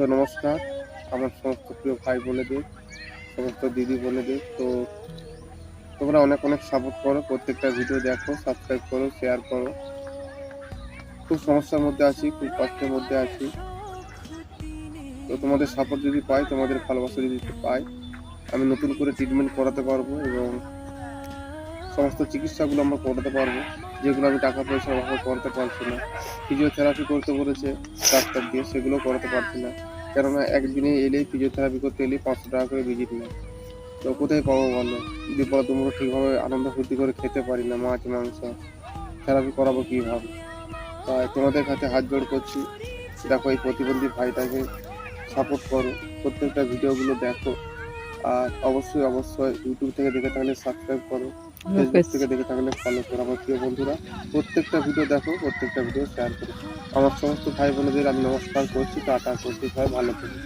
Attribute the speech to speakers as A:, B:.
A: তো নমস্কার আমার সমস্ত প্রিয় ভাই বোনেদের, সমস্ত দিদি বোনেদের। তো তোমরা অনেক অনেক সাপোর্ট করো, প্রত্যেকটা ভিডিও দেখো, সাবস্ক্রাইব করো, শেয়ার করো। খুব সমস্যার মধ্যে আছি, খুব কষ্টের মধ্যে আছি। তো তোমাদের সাপোর্ট যদি পাই, তোমাদের ভালোবাসা যদি পাই, আমি নতুন করে ট্রিটমেন্ট করাতে পারবো এবং সমস্ত চিকিৎসাগুলো আমরা করাতে পারবো, যেগুলো আমি টাকা পয়সার অভাবে করাতে পারছি না। ফিজিওথেরাপি করতে বলেছে ডাক্তার দিয়ে, সেগুলো করাতে পারছি না। কেননা একদিনে এলেই ফিজিওথেরাপি করতে এলেই 500 টাকা করে ভিজিট নেয়। তো কোথায় পাবো বলো? যদি বলো তোমরা ঠিকভাবে আনন্দ ফুর্তি করে খেতে পারি না, মাছ মাংস, থেরাপি করাবো কীভাবে? তাই তোমাদের কাছে হাত জোড় করছি, দেখো এই প্রতিবন্ধী ভাইটাকে সাপোর্ট করো, প্রত্যেকটা ভিডিওগুলো দেখো। আর অবশ্যই অবশ্যই ইউটিউব থেকে দেখে থাকলে সাবস্ক্রাইব করো, ফেসবুক থেকে দেখে থাকলে ফলো করো। আমার প্রিয় বন্ধুরা, প্রত্যেকটা ভিডিও দেখো, প্রত্যেকটা ভিডিও শেয়ার করো। আমার সমস্ত ভাই বোনেদের আমি নমস্কার করছি, টাটা করছি, সবাই ভালো থাকুন।